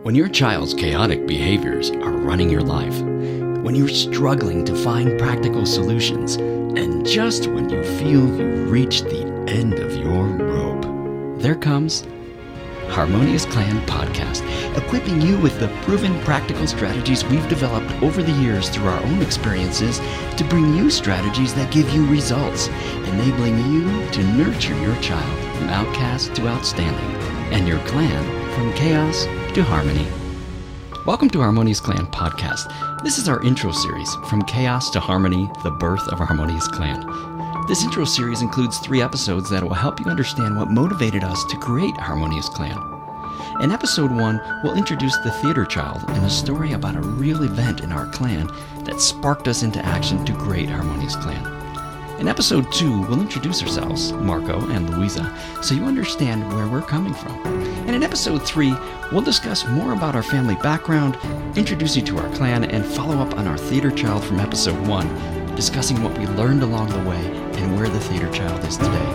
When your child's chaotic behaviors are running your life, when you're struggling to find practical solutions, and just when you feel you've reached the end of your rope, there comes Harmonious Clan Podcast, equipping you with the proven practical strategies we've developed over the years through our own experiences to bring you strategies that give you results, enabling you to nurture your child from outcast to outstanding, and your clan from chaos to harmony. Welcome to Harmonious Clan Podcast. This is our intro series, From Chaos to Harmony, the Birth of our Harmonious Clan. This intro series includes 3 episodes that will help you understand what motivated us to create Harmonious Clan. In episode 1, we'll introduce the theater child and a story about a real event in our clan that sparked us into action to create Harmonious Clan. In episode 2, we'll introduce ourselves, Marco and Louisa, so you understand where we're coming from. And in episode 3, we'll discuss more about our family background, introduce you to our clan, and follow up on our theater child from episode 1, discussing what we learned along the way and where the theater child is today.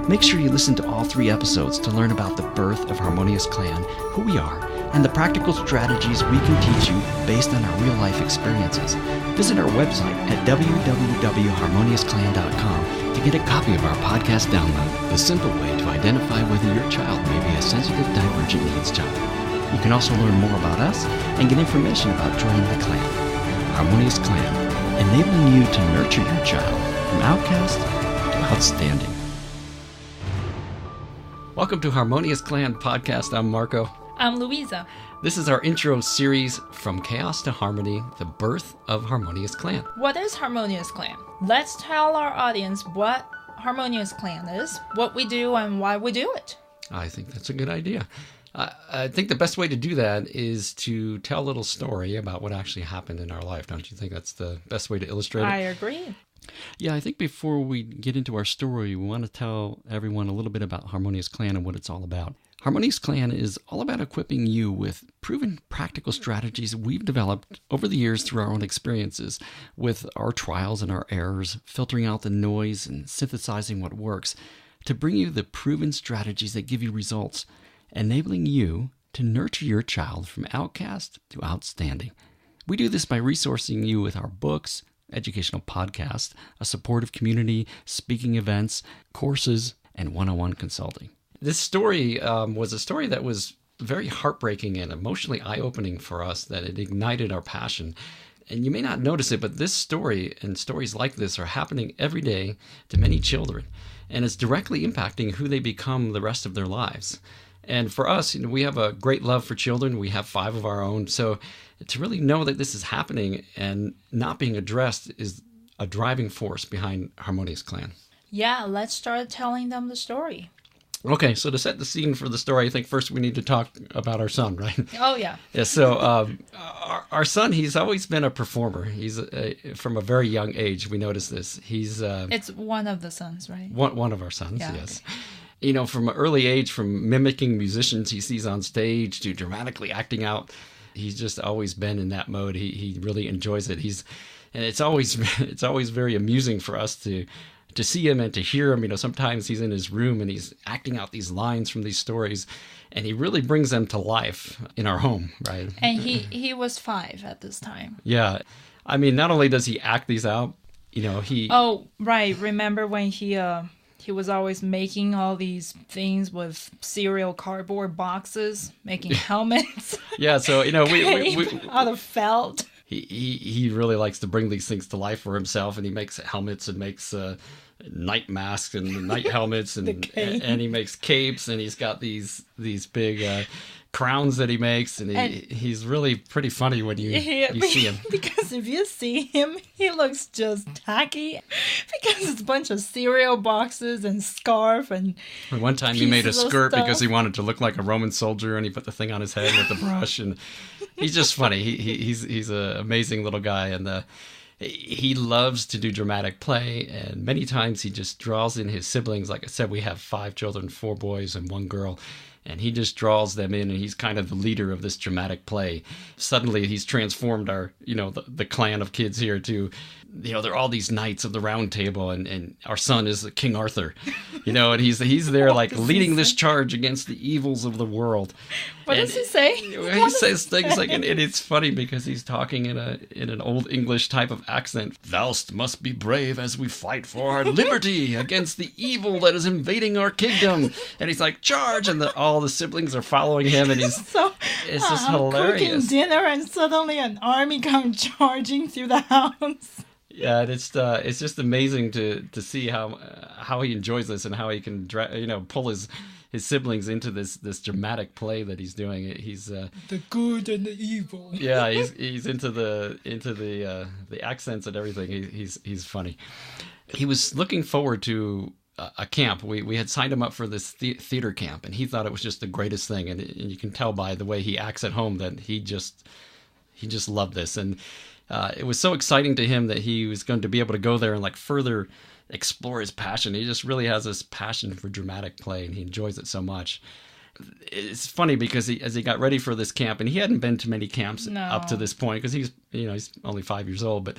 Make sure you listen to all 3 episodes to learn about the birth of Harmonious Clan, who we are, and the practical strategies we can teach you based on our real-life experiences. Visit our website at www.harmoniousclan.com to get a copy of our podcast download, the simple way to identify whether your child may be a sensitive divergent needs child. You can also learn more about us and get information about joining the clan. Harmonious Clan, enabling you to nurture your child from outcast to outstanding. Welcome to Harmonious Clan Podcast. I'm Marco. I'm Louisa. This is our intro series, From Chaos to Harmony, the birth of Harmonious Clan. What is Harmonious Clan? Let's tell our audience what Harmonious Clan is, what we do, and why we do it. I think that's a good idea. I think the best way to do that is to tell a little story about what actually happened in our life. Don't you think that's the best way to illustrate it? I agree. Yeah, I think before we get into our story, we want to tell everyone a little bit about Harmonious Clan and what it's all about. Harmonious Clan is all about equipping you with proven practical strategies we've developed over the years through our own experiences, with our trials and our errors, filtering out the noise and synthesizing what works, to bring you the proven strategies that give you results, enabling you to nurture your child from outcast to outstanding. We do this by resourcing you with our books, educational podcasts, a supportive community, speaking events, courses, and one-on-one consulting. This story was a story that was very heartbreaking and emotionally eye-opening for us, that it ignited our passion. And you may not notice it, but this story and stories like this are happening every day to many children. And it's directly impacting who they become the rest of their lives. And for us, we have a great love for children. We have 5 of our own. So to really know that this is happening and not being addressed is a driving force behind Harmonious Clan. Yeah, let's start telling them the story. Okay, so to set the scene for the story, I think first we need to talk about our son, right? Oh, yeah. Yeah, so our son, he's always been a performer. He's from a very young age. We noticed this. It's one of the sons, right? One of our sons, yeah, yes. Okay. You know, from an early age, from mimicking musicians he sees on stage to dramatically acting out, he's just always been in that mode. He really enjoys it. And it's always very amusing for us to see him and to hear him. You know, sometimes he's in his room and he's acting out these lines from these stories, and he really brings them to life in our home, right? And he was 5 at this time. Yeah. I mean, not only does he act these out, you know, Oh, right. Remember when he was always making all these things with cereal cardboard boxes, making helmets. Yeah, so, you know, we out of felt. He really likes to bring these things to life for himself, and he makes helmets and makes night masks and night helmets and he makes capes, and he's got these big crowns that he makes, and he's really pretty funny when you see him. Because if you see him, he looks just tacky, because it's a bunch of cereal boxes and scarf and one time he made a skirt because he wanted to look like a Roman soldier, and he put the thing on his head with the brush, and he's just funny. He's an amazing little guy, and he loves to do dramatic play, and many times he just draws in his siblings. Like I said, we have 5 children, 4 boys and 1 girl. and he just draws them in, and he's kind of the leader of this dramatic play. Suddenly he's transformed our, the clan of kids here to, they're all these knights of the round table, and our son is King Arthur, and he's there like leading this charge against the evils of the world. What does he say? He says things like, and it's funny because he's talking in an old English type of accent. Thou must be brave as we fight for our liberty against the evil that is invading our kingdom. And he's like, charge! And all the siblings are following him, and it's just hilarious. Cooking dinner, and suddenly an army comes charging through the house. Yeah, and it's just amazing to see how he enjoys this, and how he can pull his siblings into this dramatic play that he's doing. He's the good and the evil. Yeah, he's into the accents and everything. He's funny. He was looking forward to a camp. We had signed him up for this theater camp, and he thought it was just the greatest thing. And you can tell by the way he acts at home that he just loved this. And it was so exciting to him that he was going to be able to go there and like further explore his passion. He just really has this passion for dramatic play, and he enjoys it so much. It's funny because as he got ready for this camp, and he hadn't been to many camps up to this point because he's only 5 years old, but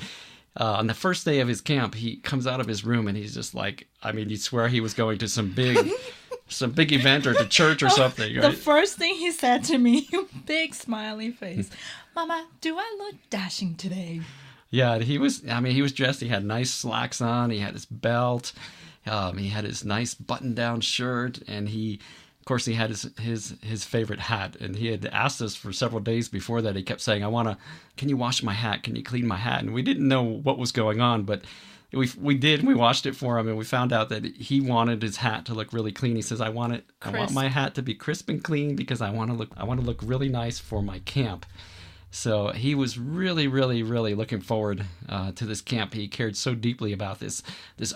on the first day of his camp, he comes out of his room and he's just like, you'd swear he was going to some big event or to church or something. Right? The first thing he said to me, big smiley face, Mama, do I look dashing today? Yeah, he was dressed. He had nice slacks on. He had his belt. He had his nice button-down shirt, and of course, he had his favorite hat. And he had asked us for several days before that. He kept saying, can you wash my hat? Can you clean my hat? And we didn't know what was going on, but we did. And we washed it for him, and we found out that he wanted his hat to look really clean. He says, I want my hat to be crisp and clean because I want to look really nice for my camp. So he was really, really, really looking forward to this camp. He cared so deeply about this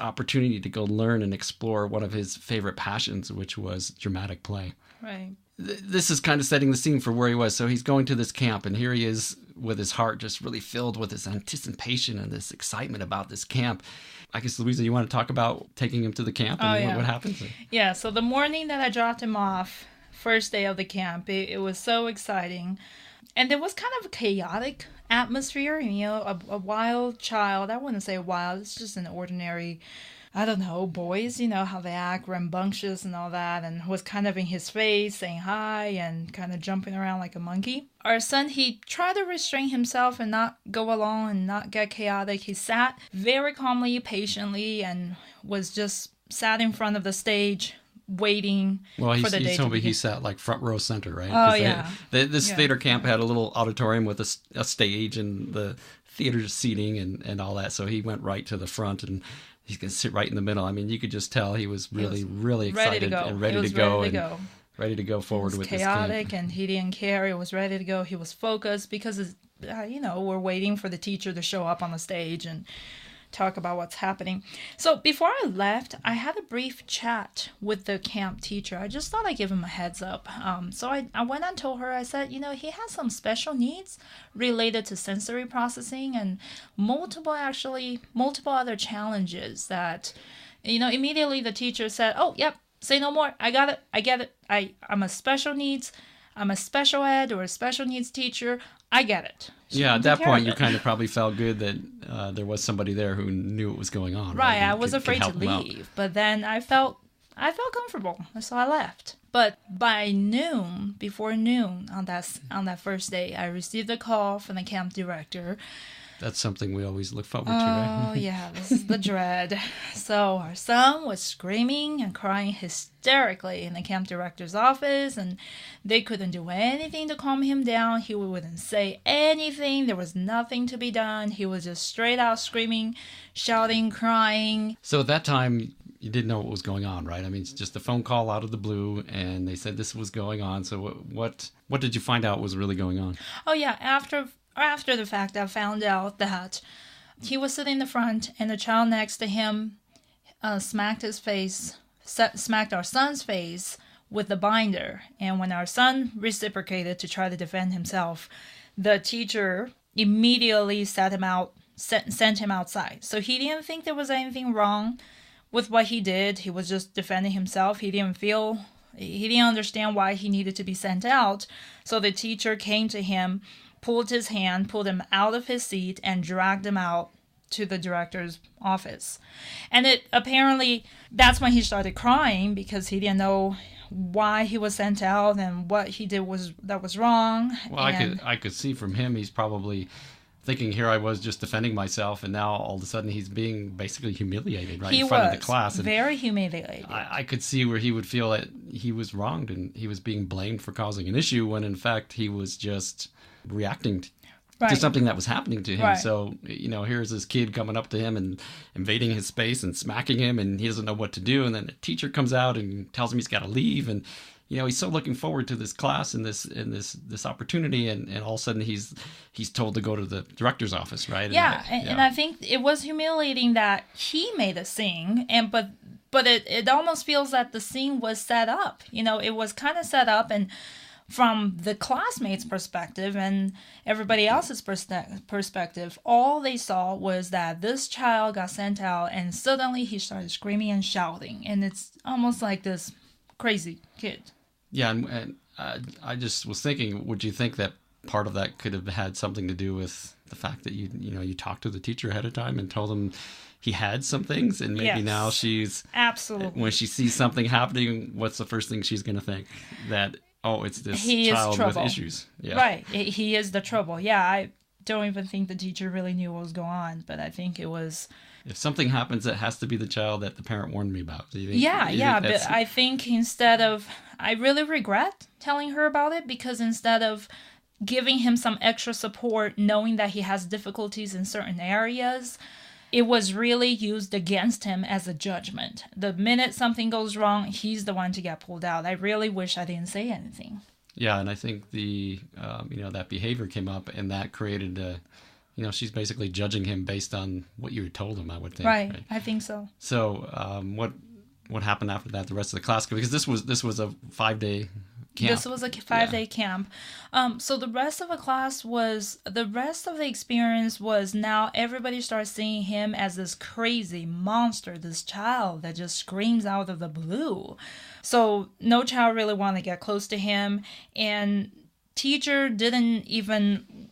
opportunity to go learn and explore one of his favorite passions, which was dramatic play. Right. This is kind of setting the scene for where he was. So he's going to this camp, and here he is with his heart just really filled with this anticipation and this excitement about this camp. I guess, Louisa, you want to talk about taking him to the camp and what happens? Yeah, so the morning that I dropped him off, first day of the camp, it was so exciting. And there was kind of a chaotic atmosphere, a wild child. I wouldn't say wild, it's just an ordinary, boys, how they act, rambunctious and all that, and was kind of in his face, saying hi and kind of jumping around like a monkey. Our son, he tried to restrain himself and not go along and not get chaotic. He sat very calmly, patiently, and was just sat in front of the stage, waiting for the day. He told me he sat like front row center, right? Oh, yeah. This theater camp had a little auditorium with a stage and the theater seating and all that. So he went right to the front, and he's going to sit right in the middle. You could just tell he was really excited and ready to go forward with this camp. Chaotic, and he didn't care. He was ready to go. He was focused because, we're waiting for the teacher to show up on the stage and talk about what's happening. So before I left, I had a brief chat with the camp teacher. I just thought I'd give him a heads up. So I went and told her, I said, he has some special needs related to sensory processing and multiple other challenges that, immediately the teacher said, oh, yep, say no more. I got it. I get it. I'm a special ed or a special needs teacher. I get it. At that point, you kind of probably felt good that there was somebody there who knew what was going on. Right, I was afraid to leave, but then I felt comfortable, so I left. But before noon on that first day, I received a call from the camp director. That's something we always look forward to, right? Oh, yeah, this is the dread. So our son was screaming and crying hysterically in the camp director's office, and they couldn't do anything to calm him down. He wouldn't say anything. There was nothing to be done. He was just straight out screaming, shouting, crying. So at that time, you didn't know what was going on, right? It's just a phone call out of the blue, and they said this was going on. So what did you find out was really going on? Oh, yeah, After the fact, I found out that he was sitting in the front, and the child next to him smacked our son's face with the binder. And when our son reciprocated to try to defend himself, the teacher immediately sent him outside. So he didn't think there was anything wrong with what he did. He was just defending himself. He didn't feel He didn't understand why he needed to be sent out. So the teacher came to him, pulled his hand, pulled him out of his seat, and dragged him out to the director's office. And it apparently, that's when he started crying, because he didn't know why he was sent out and what he did that was wrong. Well, I could see from him, he's probably thinking, here I was just defending myself, and now all of a sudden he's being basically humiliated in front of the class. And very humiliated. I could see where he would feel that he was wronged and he was being blamed for causing an issue, when in fact he was just reacting to something that was happening to him. Right. So, here's this kid coming up to him and invading his space and smacking him, and he doesn't know what to do. And then the teacher comes out and tells him he's got to leave. And, he's so looking forward to this class and this opportunity. And all of a sudden he's told to go to the director's office, right? And I think it was humiliating that he made a scene, but it almost feels that the scene was set up. It was kind of set up, and from the classmates' perspective and everybody else's perspective, all they saw was that this child got sent out, and suddenly he started screaming and shouting, and it's almost like this crazy kid. Yeah, and I just was thinking, would you think that part of that could have had something to do with the fact that you talked to the teacher ahead of time and told him he had some things, and maybe now she's absolutely, when she sees something happening, what's the first thing she's going to think? That, oh, it's this child with issues. Yeah. Right. He is the trouble. Yeah, I don't even think the teacher really knew what was going on, but I think it was... If something happens, it has to be the child that the parent warned me about. Do you think, but I think instead of... I really regret telling her about it, because instead of giving him some extra support, knowing that he has difficulties in certain areas, it was really used against him as a judgment. The minute something goes wrong, he's the one to get pulled out. I really wish I didn't say anything. Yeah, and I think the that behavior came up, and that created she's basically judging him based on what you told him, I would think. Right? I think so. So what happened after that? The rest of the class, because this was a 5-day camp. This was a 5-day camp. So the rest of the experience was, now everybody starts seeing him as this crazy monster, this child that just screams out of the blue. So no child really wanted to get close to him, and teacher didn't even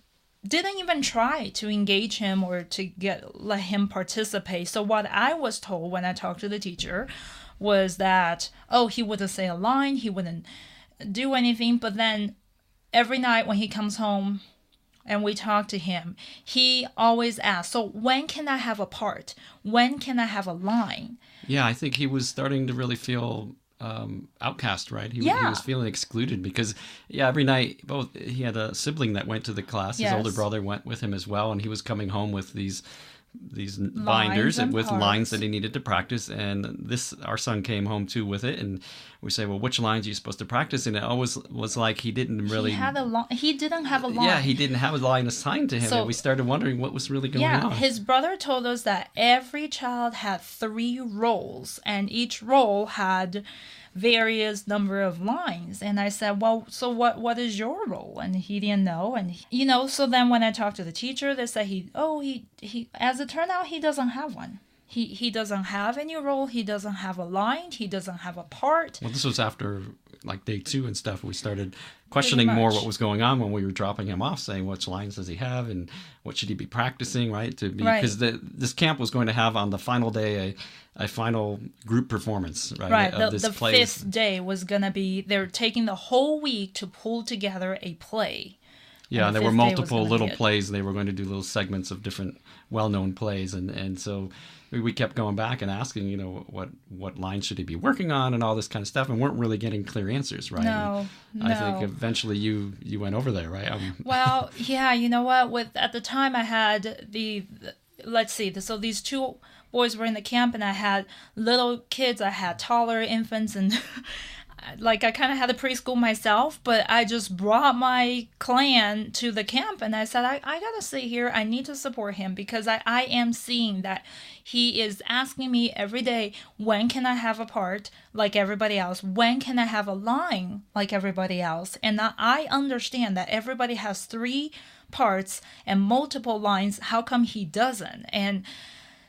try to engage him or to let him participate. So what I was told when I talked to the teacher was that, he wouldn't say a line, he wouldn't do anything, but then every night when he comes home and we talk to him, he always asks, so when can I have a part? When can I have a line? Yeah, I think he was starting to really feel outcast, right? He was feeling excluded, because every night he had a sibling that went to the class. His older brother went with him as well, and he was coming home with these binders with lines that he needed to practice, and our son came home too with it, and we say, well, which lines are you supposed to practice? And it always was like he didn't really... He didn't have a line. Yeah, he didn't have a line assigned to him, and we started wondering what was really going on. His brother told us that every child had 3 roles, and each role had various number of lines. And I said, well, so what is your role? And he didn't know. And so then when I talked to the teacher, they said he as it turned out, he doesn't have one. He doesn't have any role. He doesn't have a line. He doesn't have a part. Well, this was after like day 2 and stuff. We started questioning more what was going on when we were dropping him off, saying which lines does he have and what should he be practicing, right? Because this camp was going to have on the final day a final group performance, right? Right. Of the 5th day was going to be, they're taking the whole week to pull together a play. Yeah, and there were multiple little plays. They were going to do little segments of different well-known plays, and so we kept going back and asking, what lines should he be working on and all this kind of stuff, and weren't really getting clear answers, right? No. I think eventually you went over there, right? Well, yeah, you know what? At the time I had let's see, so these 2 boys were in the camp, and I had little kids, I had taller infants, and I kind of had a preschool myself, but I just brought my clan to the camp, and I said, I gotta stay here. I need to support him, because I am seeing that he is asking me every day, when can I have a part like everybody else? When can I have a line like everybody else? And I understand that everybody has 3 parts and multiple lines. How come he doesn't? And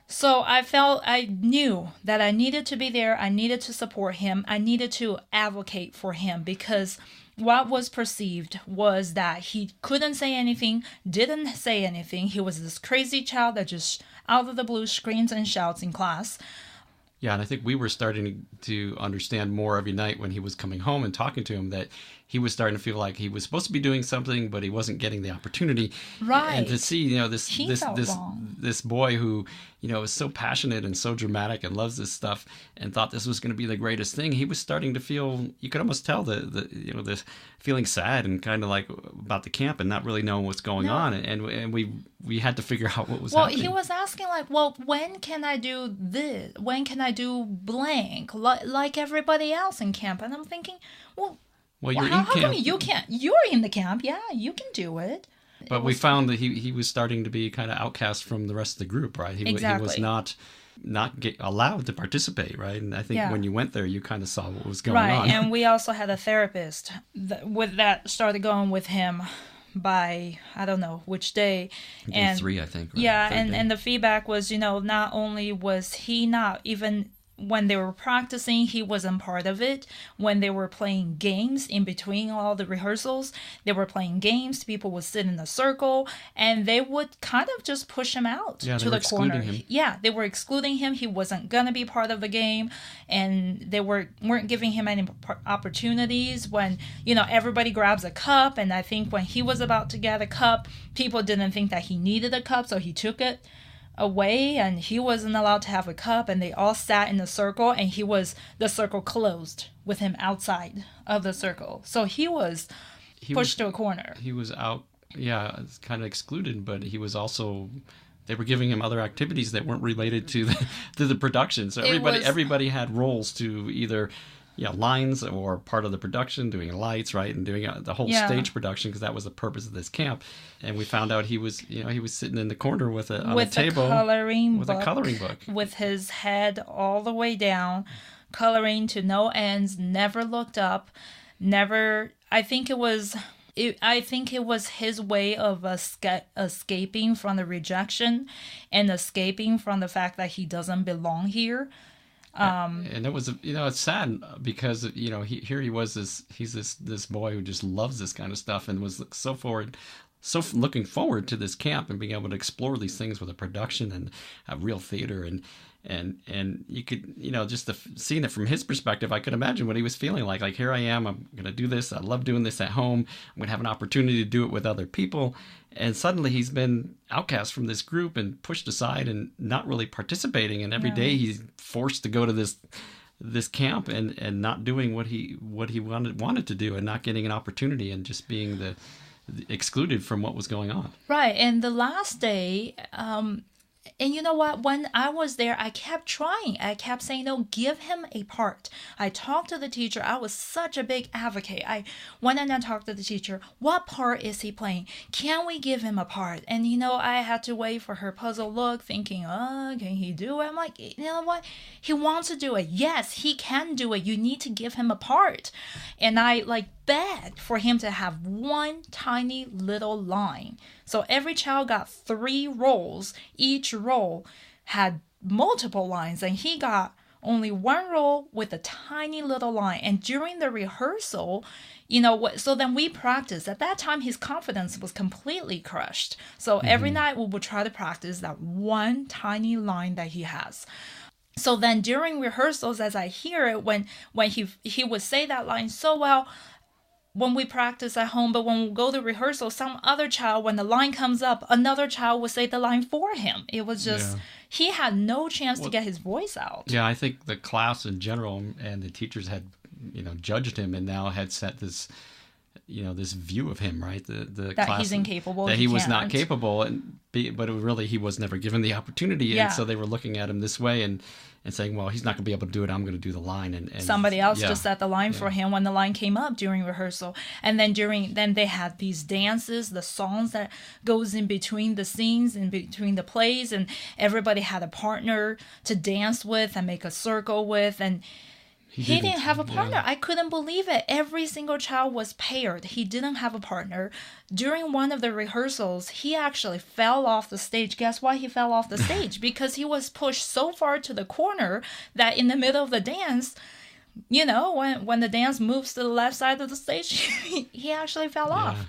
So I knew that I needed to be there. I needed to support him. I needed to advocate for him, because what was perceived was that he couldn't say anything, didn't say anything. He was this crazy child that just out of the blue screams and shouts in class. Yeah, and I think we were starting to understand more every night when he was coming home and talking to him, that he was starting to feel like he was supposed to be doing something, but he wasn't getting the opportunity. Right. And to see, this boy who, is so passionate and so dramatic and loves this stuff and thought this was going to be the greatest thing, he was starting to feel, you could almost tell the feeling sad and kind of like about the camp and not really knowing what's going on. And we had to figure out what was happening. Well, he was asking like, well, when can I do this? When can I do blank? Like everybody else in camp. And I'm thinking, how come you can't? You're in the camp. Yeah, you can do it. But we found that he was starting to be kind of outcast from the rest of the group, right? He was not allowed to participate, right? And I think when you went there, you kind of saw what was going on. Right, and we also had a therapist that started going with him by, I don't know which day. Day 3, I think. Right? Yeah, and the feedback was, not only was he not even... When they were practicing, he wasn't part of it. When they were playing games in between all the rehearsals, they were playing games. People would sit in a circle, and they would kind of just push him out to the corner. Yeah, they were excluding him. He wasn't gonna be part of the game, and they weren't giving him any opportunities. When everybody grabs a cup, and I think when he was about to get a cup, people didn't think that he needed a cup, so he took it away, and he wasn't allowed to have a cup, and they all sat in a circle, and the circle closed with him outside of the circle, so he was pushed to a corner. He was out, kind of excluded, but he was also, they were giving him other activities that weren't related to the production, so everybody had roles to either lines or part of the production, doing lights, right, and doing the whole stage production, because that was the purpose of this camp. And we found out he was sitting in the corner with a table with a coloring book, with his head all the way down, coloring to no ends, never looked up, never. I think it was his way of escaping from the rejection and escaping from the fact that he doesn't belong here. And it was, it's sad because, here he was, he's this boy who just loves this kind of stuff and was so looking forward to this camp and being able to explore these things with a production and a real theater. And you could, just seeing it from his perspective, I could imagine what he was feeling like here I am, I'm going to do this. I love doing this at home. I'm going to have an opportunity to do it with other people. And suddenly he's been outcast from this group and pushed aside and not really participating. And every day he's forced to go to this camp and not doing what he wanted to do and not getting an opportunity and just being excluded from what was going on. Right. And the last day, and you know what? When I was there, I kept trying. I kept saying, no, give him a part. I talked to the teacher. I was such a big advocate. I went in and talked to the teacher. What part is he playing? Can we give him a part? And, I had to wait for her puzzled look, thinking, can he do it? I'm like, you know what? He wants to do it. Yes, he can do it. You need to give him a part. And I, begged for him to have one tiny little line. So every child got 3 roles. Each role had multiple lines, and he got only 1 role with a tiny little line. And during the rehearsal, so then we practiced. At that time, his confidence was completely crushed. So every night we would try to practice that one tiny line that he has. So then during rehearsals, as I hear it, when he would say that line so well, when we practice at home, but when we go to rehearsal, some other child, when the line comes up, another child will say the line for him. It was just, he had no chance to get his voice out. Yeah, I think the class in general and the teachers had, judged him and now had set this, this view of him, right? The that class, he's incapable. That he was not capable, but really he was never given the opportunity. And so they were looking at him this way and saying, well, he's not going to be able to do it. I'm going to do the line. And somebody else just set the line for him when the line came up during rehearsal. And then then they had these dances, the songs that goes in between the scenes, in between the plays. And everybody had a partner to dance with and make a circle with. And He didn't have a partner. I couldn't believe it. Every single child was paired. He didn't have a partner. During one of the rehearsals, he actually fell off the stage. Guess why he fell off the stage? Because he was pushed so far to the corner that in the middle of the dance, when the dance moves to the left side of the stage, he actually fell off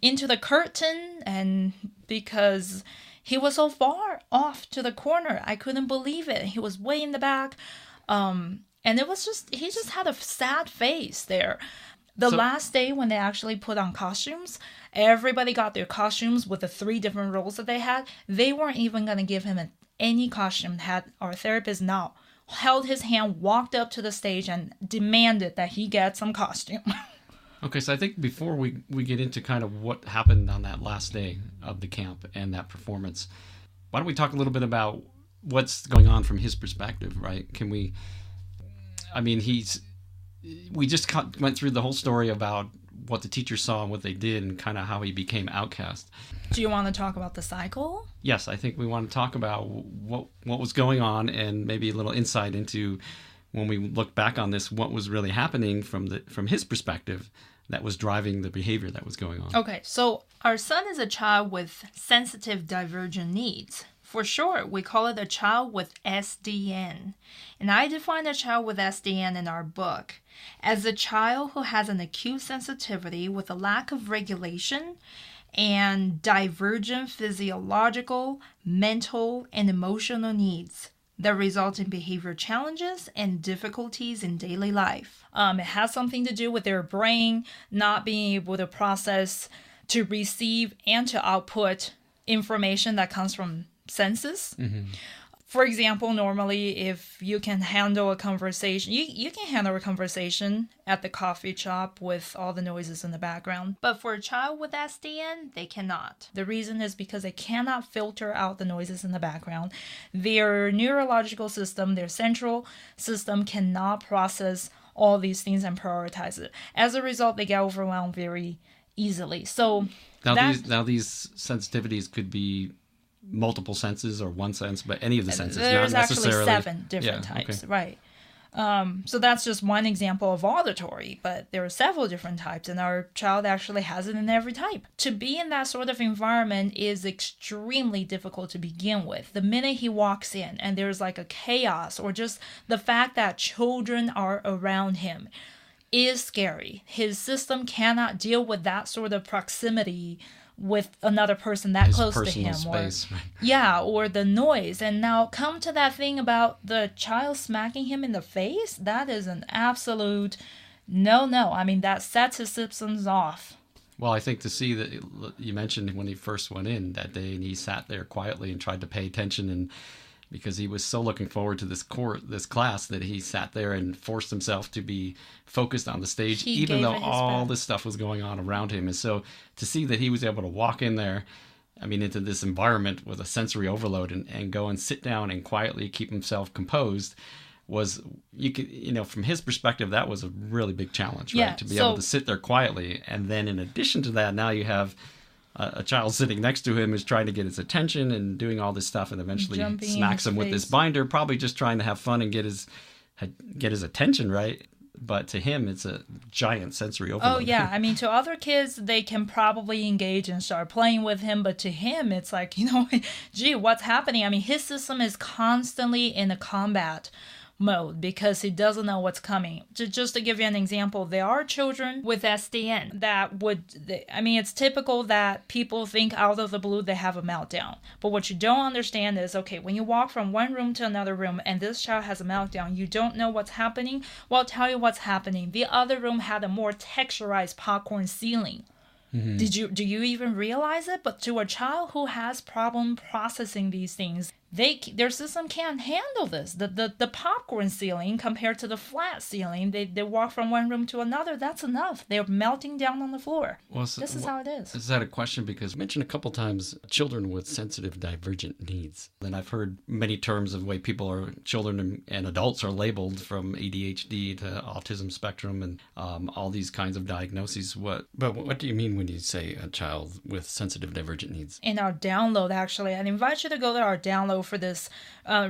into the curtain, and because he was so far off to the corner, I couldn't believe it. He was way in the back. And it was he just had a sad face there. The last day when they actually put on costumes, everybody got their costumes with the 3 different roles that they had. They weren't even going to give him any costume. Had our therapist now held his hand, walked up to the stage, and demanded that he get some costume. Okay, so I think before we get into kind of what happened on that last day of the camp and that performance, why don't we talk a little bit about what's going on from his perspective, right? We just went through the whole story about what the teacher saw and what they did and kind of how he became outcast. Do you want to talk about the cycle? Yes, I think we want to talk about what was going on and maybe a little insight into, when we look back on this, what was really happening from his perspective that was driving the behavior that was going on. Okay, so our son is a child with sensitive divergent needs. For short, we call it a child with SDN. And I define a child with SDN in our book as a child who has an acute sensitivity with a lack of regulation and divergent physiological, mental, and emotional needs that result in behavior challenges and difficulties in daily life. It has something to do with their brain not being able to process, to receive, and to output information that comes from senses. Mm-hmm. For example, normally if you can handle a conversation, you can handle a conversation at the coffee shop with all the noises in the background. But for a child with SDN, they cannot. The reason is because they cannot filter out the noises in the background. Their neurological system, their central system cannot process all these things and prioritize it. As a result, they get overwhelmed very easily. So now these sensitivities could be multiple senses or one sense, but any of the senses. There's not actually necessarily 7 different types, okay. Right? So that's just one example of auditory, but there are several different types, and our child actually has it in every type. To be in that sort of environment is extremely difficult to begin with. The minute he walks in and there's like a chaos, or just the fact that children are around him, is scary. His system cannot deal with that sort of proximity with another person that close to him, space, or the noise. And now come to that thing about the child smacking him in the face. That is an absolute no. I mean, that sets his systems off. Well, I think to see that you mentioned when he first went in that day, and he sat there quietly and tried to pay attention, and because he was so looking forward to this class that he sat there and forced himself to be focused on the stage, even though all this stuff was going on around him. And so to see that he was able to walk in there, into this environment with a sensory overload and go and sit down and quietly keep himself composed was, from his perspective, that was a really big challenge, right? To be able to sit there quietly. And then in addition to that, now you have a child sitting next to him is trying to get his attention and doing all this stuff, and eventually smacks him with this binder, probably just trying to have fun and get his attention, right? But to him, it's a giant sensory overload. Oh, yeah. To other kids, they can probably engage and start playing with him. But to him, it's like, gee, what's happening? His system is constantly in a combat mode because he doesn't know what's coming. Just to give you an example, there are children with SDN that it's typical that people think out of the blue they have a meltdown. But what you don't understand is, okay, when you walk from one room to another room and this child has a meltdown, you don't know what's happening. Well, I'll tell you what's happening. The other room had a more texturized popcorn ceiling. Mm-hmm. Do you even realize it? But to a child who has problem processing these things, their system can't handle this. The popcorn ceiling compared to the flat ceiling, they walk from one room to another. That's enough. They're melting down on the floor. This is how it is. Is that a question? Because you mentioned a couple times children with sensitive divergent needs. And I've heard many terms of the way children and adults are labeled, from ADHD to autism spectrum and all these kinds of diagnoses. But what do you mean when you say a child with sensitive divergent needs? In our download, actually, I invite you to go to our download for this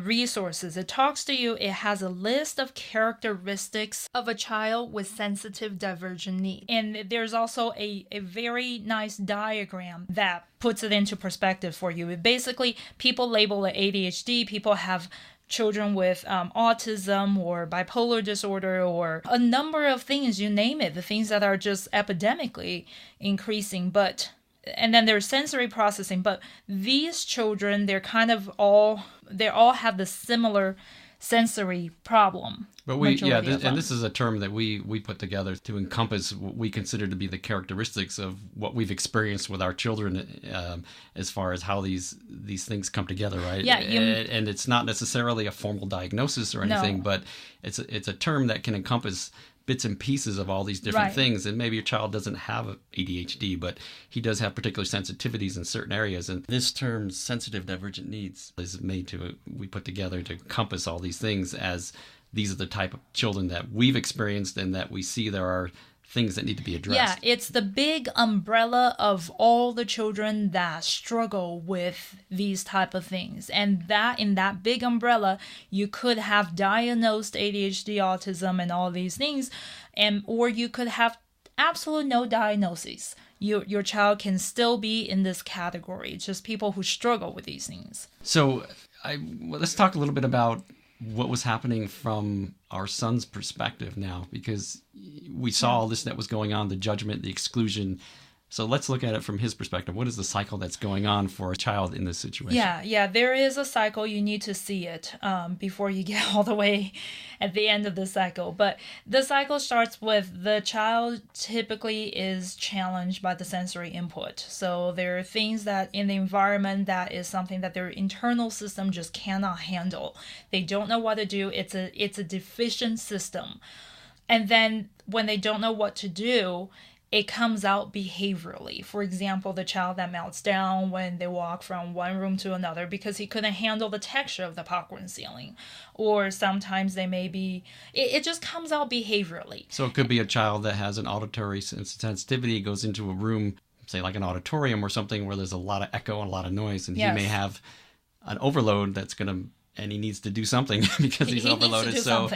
resources. It talks to you. It has a list of characteristics of a child with sensitive divergent need. And there's also a very nice diagram that puts it into perspective for you. It basically, people label it ADHD. People have children with autism or bipolar disorder or a number of things, you name it, the things that are just epidemically increasing. And then there's sensory processing, but these children, they all have the similar sensory problem. But and this is a term that we put together to encompass what we consider to be the characteristics of what we've experienced with our children, as far as how these things come together, right? Yeah, and it's not necessarily a formal diagnosis or anything, but it's a term that can encompass bits and pieces of all these different things. And maybe your child doesn't have ADHD, but he does have particular sensitivities in certain areas. And this term, sensitive divergent needs, is we put together to encompass all these things, as these are the type of children that we've experienced and that we see there are things that need to be addressed. Yeah, it's the big umbrella of all the children that struggle with these type of things. And that in that big umbrella, you could have diagnosed ADHD, autism, and all these things, or you could have absolutely no diagnosis. Your child can still be in this category. It's just people who struggle with these things. So let's talk a little bit about what was happening from our son's perspective now, because we saw all this that was going on, the judgment, the exclusion. So let's look at it from his perspective. What is the cycle that's going on for a child in this situation? Yeah, there is a cycle. You need to see it before you get all the way at the end of the cycle. But the cycle starts with the child typically is challenged by the sensory input. So there are things that in the environment that is something that their internal system just cannot handle. They don't know what to do. It's a deficient system. And then when they don't know what to do, it comes out behaviorally. For example, the child that melts down when they walk from one room to another because he couldn't handle the texture of the popcorn ceiling. Or sometimes they may be, it just comes out behaviorally. So it could be a child that has an auditory sensitivity, goes into a room, say like an auditorium or something where there's a lot of echo and a lot of noise, and he may have an overload and he needs to do something because he's overloaded. So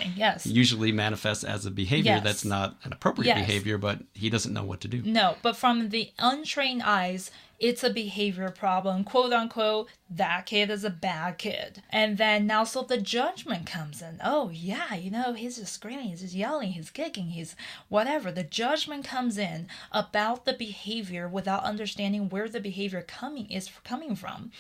usually manifests as a behavior that's not an appropriate behavior, but he doesn't know what to do. No, but from the untrained eyes, it's a behavior problem, quote unquote, that kid is a bad kid. And then now, so the judgment comes in. Oh yeah, he's just screaming, he's just yelling, he's kicking, he's whatever. The judgment comes in about the behavior without understanding where the behavior is coming from.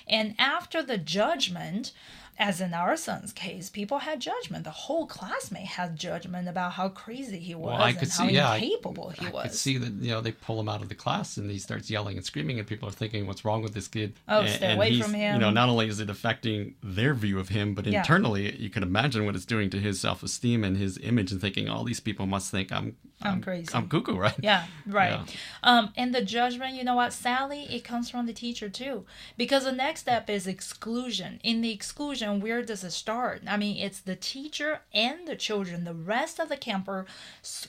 And after the judgment, as in our son's case, people had judgment. The whole classmate had judgment about how crazy he was how incapable he was. I could see that, they pull him out of the class and he starts yelling and screaming and people are thinking, what's wrong with this kid? Oh, stay away from him. Not only is it affecting their view of him, but internally you can imagine what it's doing to his self-esteem and his image and thinking, all these people must think I'm crazy. I'm cuckoo, right? Yeah, right. Yeah. And the judgment, sadly, it comes from the teacher too. Because the next step is exclusion. In the exclusion, where does it start? I mean, it's the teacher and the children. The rest of the camper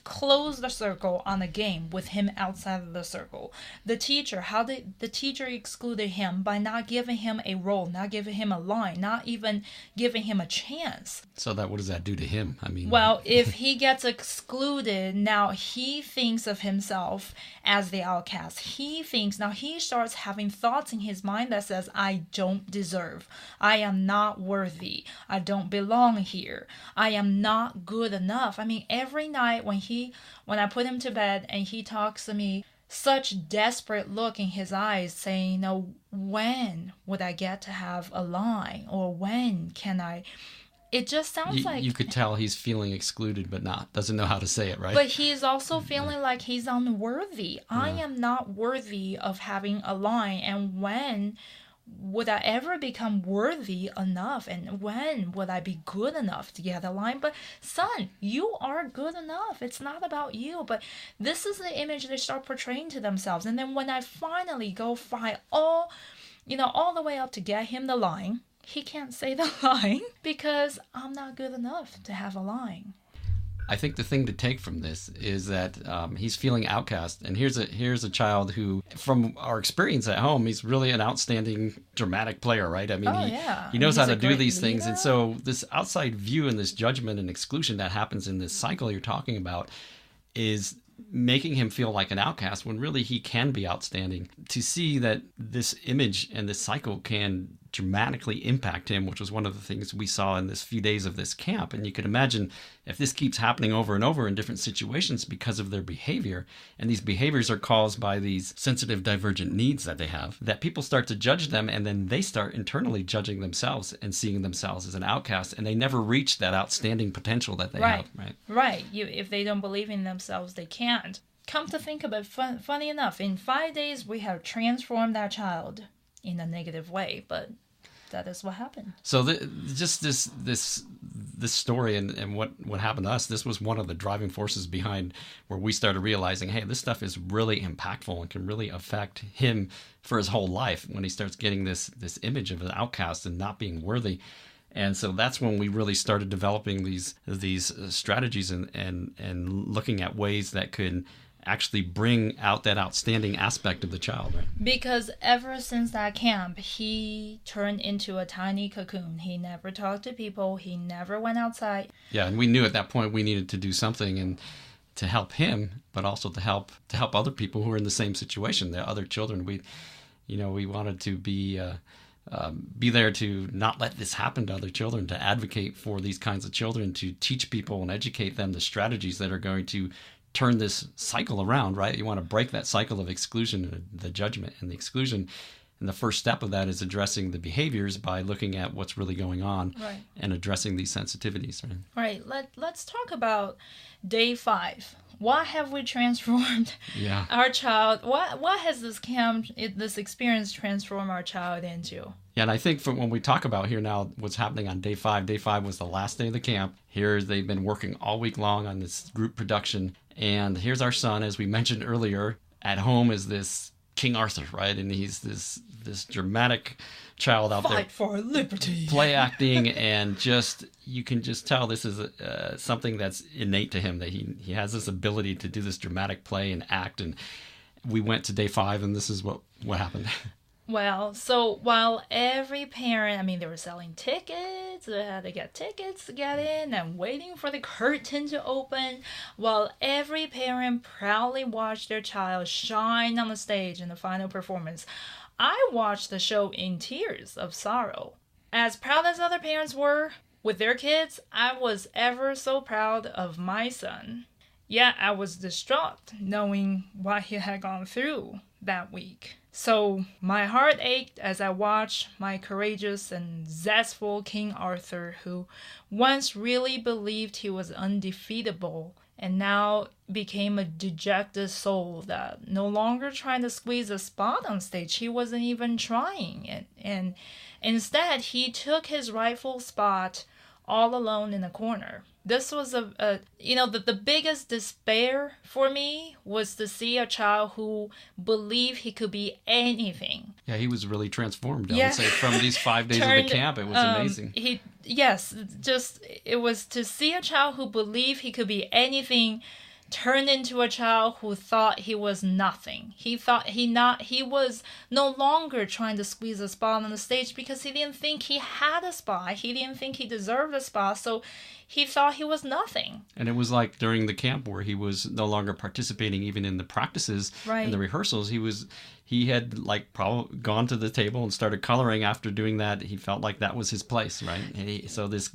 close the circle on the game with him outside of the circle. The teacher, how did the teacher excluded him? By not giving him a role, not giving him a line, not even giving him a chance. So what does that do to him? I mean, well, if he gets excluded, now he thinks of himself as the outcast. He starts having thoughts in his mind that says, I don't deserve. I am not worthy. I don't belong here. I am not good enough. I mean, every night when I put him to bed and he talks to me, such desperate look in his eyes saying, when would I get to have a line? Or when can I? It just sounds like... You could tell he's feeling excluded, but doesn't know how to say it, right? But he's also feeling like he's unworthy. Yeah. I am not worthy of having a line. And when would I ever become worthy enough? And when would I be good enough to get a line? But son, you are good enough. It's not about you. But this is the image they start portraying to themselves. And then when I finally go fight all the way up to get him the line, he can't say the line because I'm not good enough to have a line. I think the thing to take from this is that he's feeling outcast. And here's a child who, from our experience at home, he's really an outstanding dramatic player, right? I mean, he knows how to do these things. And so this outside view and this judgment and exclusion that happens in this cycle you're talking about is making him feel like an outcast when really he can be outstanding. To see that this image and this cycle can dramatically impact him, which was one of the things we saw in this few days of this camp. And you could imagine if this keeps happening over and over in different situations because of their behavior, and these behaviors are caused by these sensitive divergent needs that they have, that people start to judge them, and then they start internally judging themselves and seeing themselves as an outcast, and they never reach that outstanding potential that they have. Right. If they don't believe in themselves, they can't. Come to think of it, funny enough, in 5 days we have transformed that child in a negative way, but that is what happened. So just this story and what happened to us, this was one of the driving forces behind where we started realizing, hey, this stuff is really impactful and can really affect him for his whole life when he starts getting this image of an outcast and not being worthy. And so that's when we really started developing these strategies and looking at ways that could actually bring out that outstanding aspect of the child, right? Because ever since that camp, he turned into a tiny cocoon. He never talked to people. He never went outside. Yeah, and we knew at that point we needed to do something and to help him, but also to help other people who are in the same situation. The other children, we wanted to be there to not let this happen to other children, to advocate for these kinds of children, to teach people and educate them the strategies that are going to turn this cycle around, right? You want to break that cycle of exclusion, the judgment and the exclusion. And the first step of that is addressing the behaviors by looking at what's really going on, right, and addressing these sensitivities. Right. Let's talk about day 5. What have we transformed our child? What has this camp, this experience transformed our child into? Yeah, and I think from when we talk about here now what's happening on day 5, day 5 was the last day of the camp. Here they've been working all week long on this group production. And here's our son, as we mentioned earlier, at home is this King Arthur, right? And he's this dramatic child out there. Fight for liberty. Play acting, and you can just tell this is something that's innate to him, that he has this ability to do this dramatic play and act. And we went to day 5, and this is what happened. Well, so while every parent, they were selling tickets, they had to get tickets to get in and waiting for the curtain to open, while every parent proudly watched their child shine on the stage in the final performance, I watched the show in tears of sorrow. As proud as other parents were with their kids, I was ever so proud of my son. Yet I was distraught knowing what he had gone through that week. So my heart ached as I watched my courageous and zestful King Arthur, who once really believed he was undefeatable and now became a dejected soul that no longer trying to squeeze a spot on stage. He wasn't even trying. And instead, he took his rightful spot all alone in a corner. This was the biggest despair for me was to see a child who believed he could be anything. Yeah, he was really transformed, I would say, from these 5 days of the camp. It was amazing. It was to see a child who believed he could be anything turned into a child who thought he was nothing. He thought he was no longer trying to squeeze a spot on the stage because he didn't think he had a spot. He didn't think he deserved a spot, so he thought he was nothing. And it was like during the camp where he was no longer participating even in the practices and the rehearsals. He had probably gone to the table and started coloring after doing that. He felt like that was his place, right? So this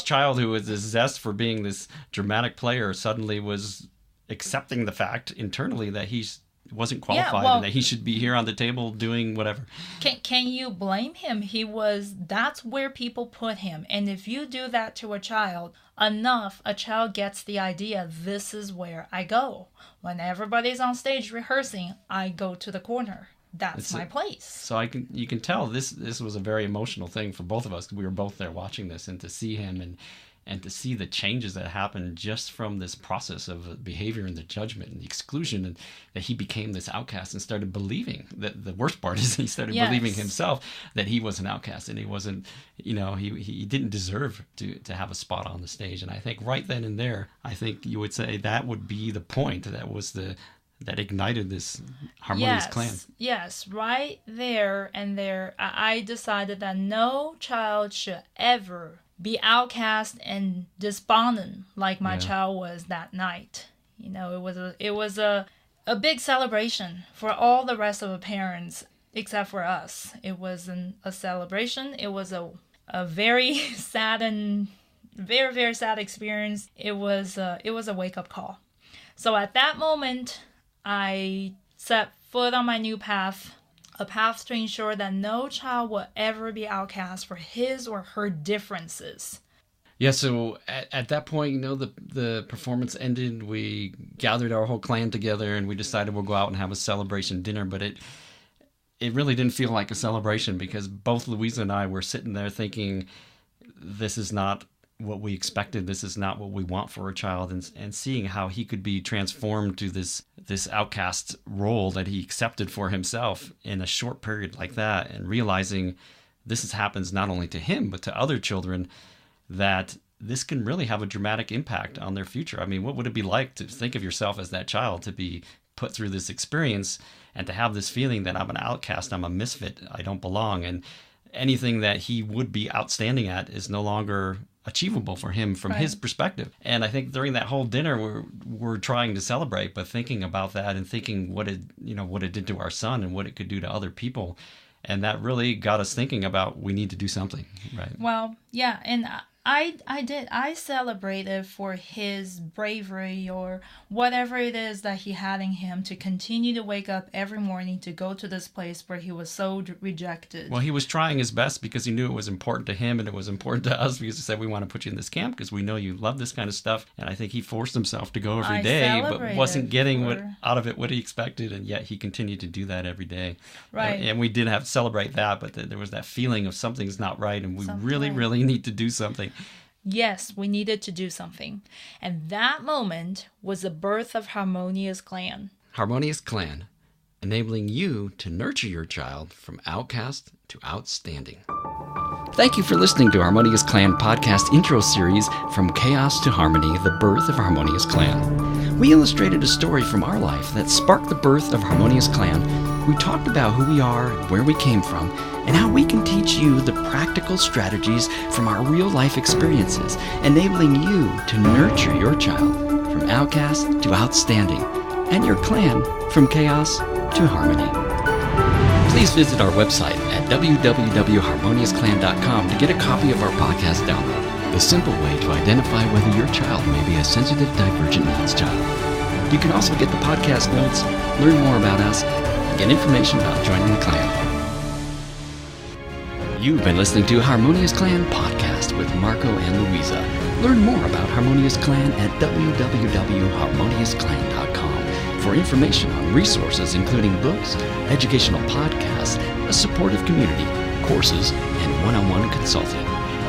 child who was this zest for being this dramatic player suddenly was accepting the fact internally that he wasn't qualified and that he should be here on the table doing whatever. Can you blame him? That's where people put him. And if you do that to a child enough, a child gets the idea, this is where I go. When everybody's on stage rehearsing, I go to the corner. That's my place. So you can tell this was a very emotional thing for both of us. We were both there watching this, and to see him and to see the changes that happened just from this process of behavior and the judgment and the exclusion, and that he became this outcast and started believing that the worst part is he started believing himself that he was an outcast and he wasn't, he didn't deserve to have a spot on the stage. And I think right then and there, I think you would say that would be the point that ignited this Harmonious Clan. Yes, right there and there, I decided that no child should ever be outcast and despondent like my child was that night. It was a big celebration for all the rest of the parents except for us. It wasn't a celebration. It was a very sad and very, very sad experience. It was a wake-up call. So at that moment, I set foot on my new path, a path to ensure that no child will ever be outcast for his or her differences. Yeah, so at that point, the performance ended. We gathered our whole clan together and we decided we'll go out and have a celebration dinner. But it really didn't feel like a celebration because both Louisa and I were sitting there thinking, this is not what we expected. This is not what we want for a child. And seeing how he could be transformed to this outcast role that he accepted for himself in a short period like that, and realizing this happens not only to him, but to other children, that this can really have a dramatic impact on their future. I mean, what would it be like to think of yourself as that child, to be put through this experience and to have this feeling that I'm an outcast, I'm a misfit, I don't belong, and anything that he would be outstanding at is no longer achievable for him from his perspective. And I think during that whole dinner, we're trying to celebrate, but thinking about that and thinking what it did to our son and what it could do to other people. And that really got us thinking about, we need to do something, right? Well, yeah, and I did. I celebrated for his bravery or whatever it is that he had in him to continue to wake up every morning to go to this place where he was so rejected. Well, he was trying his best because he knew it was important to him and it was important to us, because he said, we want to put you in this camp because we know you love this kind of stuff. And I think he forced himself to go every day, but wasn't getting out of it what he expected. And yet he continued to do that every day. Right. And we did have to celebrate that, but there was that feeling of something's not right and we really need to do something. Yes, we needed to do something. And that moment was the birth of Harmonious Clan. Harmonious Clan, enabling you to nurture your child from outcast to outstanding. Thank you for listening to Harmonious Clan podcast intro series, From Chaos to Harmony, the birth of Harmonious Clan. We illustrated a story from our life that sparked the birth of Harmonious Clan. We talked about who we are and where we came from, and how we can teach you the practical strategies from our real-life experiences, enabling you to nurture your child from outcast to outstanding, and your clan from chaos to harmony. Please visit our website at www.harmoniousclan.com to get a copy of our podcast download, the simple way to identify whether your child may be a sensitive divergent needs child. You can also get the podcast notes, learn more about us, and get information about joining the clan. You've been listening to Harmonious Clan Podcast with Marco and Louisa. Learn more about Harmonious Clan at www.harmoniousclan.com for information on resources including books, educational podcasts, a supportive community, courses, and one-on-one consulting.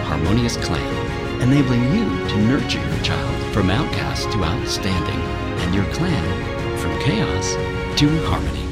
Harmonious Clan, enabling you to nurture your child from outcast to outstanding, and your clan from chaos to harmony.